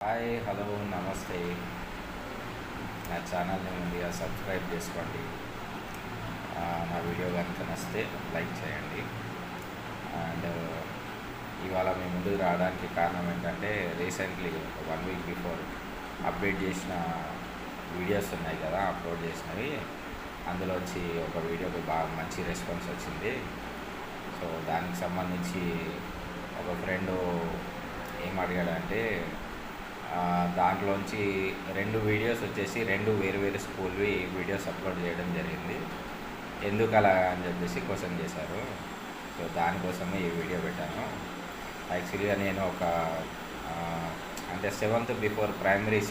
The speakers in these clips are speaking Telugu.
హాయ్, హలో, నమస్తే. నా ఛానల్ని ముందుగా సబ్స్క్రైబ్ చేసుకోండి. నా వీడియో కనుక నచ్చితే లైక్ చేయండి. అండ్ ఇవాళ మీ ముందుకు రావడానికి కారణం ఏంటంటే, రీసెంట్లీ 1 వీక్ బిఫోర్ అప్డేట్ చేసిన వీడియోస్ ఉన్నాయి కదా, అప్లోడ్ చేసినవి. అందులోంచి ఒక వీడియోకి బాగా మంచి రెస్పాన్స్ వచ్చింది. సో దానికి సంబంధించి ఒక ఫ్రెండు ఏం అడిగాడంటే, దాంట్లోంచి 2 వీడియోస్ వచ్చేసి 2 వేరు స్కూల్వి వీడియోస్ అప్లోడ్ చేయడం జరిగింది. ఎందుకు అలా అని చెప్పేసి క్వశ్చన్ చేశారు. సో దానికోసమే ఈ వీడియో పెట్టాను. యాక్చువల్గా నేను అంటే 7th before primary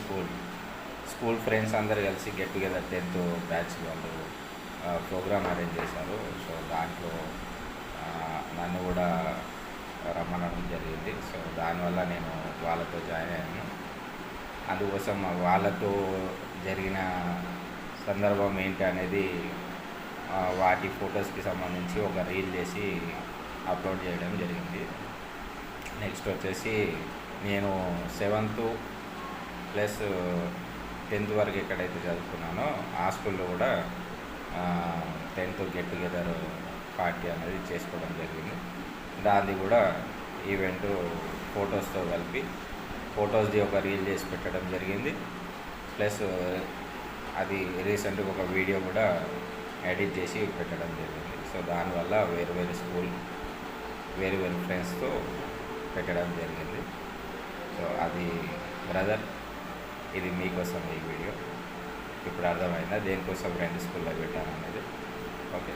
school friends అందరు కలిసి గెట్ టుగెదర్ 10th బ్యాచ్ వాళ్ళు ప్రోగ్రామ్ అరేంజ్ చేశారు. సో దాంట్లో నన్ను కూడా రమ్మనడం జరిగింది. సో దానివల్ల నేను వాళ్ళతో జాయిన్ అయ్యాను. అందుకోసం వాళ్ళతో జరిగిన సందర్భం ఏంటి అనేది వాటి ఫొటోస్కి సంబంధించి ఒక రీల్ చేసి అప్లోడ్ చేయడం జరిగింది. నెక్స్ట్ వచ్చేసి నేను 7th ప్లస్ 10th వరకు ఎక్కడైతే చదువుకున్నానో ఆ స్కూల్లో కూడా 10th గెట్ టుగెదర్ పార్టీ అనేది చేసుకోవడం జరిగింది. దాన్ని కూడా ఈవెంట్ ఫొటోస్తో కలిపి ఫొటోస్ది ఒక రీల్ చేసి పెట్టడం జరిగింది. ప్లస్ అది రీసెంట్గా ఒక వీడియో కూడా ఎడిట్ చేసి పెట్టడం జరిగింది. సో దానివల్ల వేరు ఫ్రెండ్స్తో పెట్టడం జరిగింది. సో అది బ్రదర్, ఇది మీకోసం ఈ వీడియో. ఇప్పుడు అర్థమైందా దేనికోసం 2 స్కూల్లో పెట్టాను అనేది? ఓకే.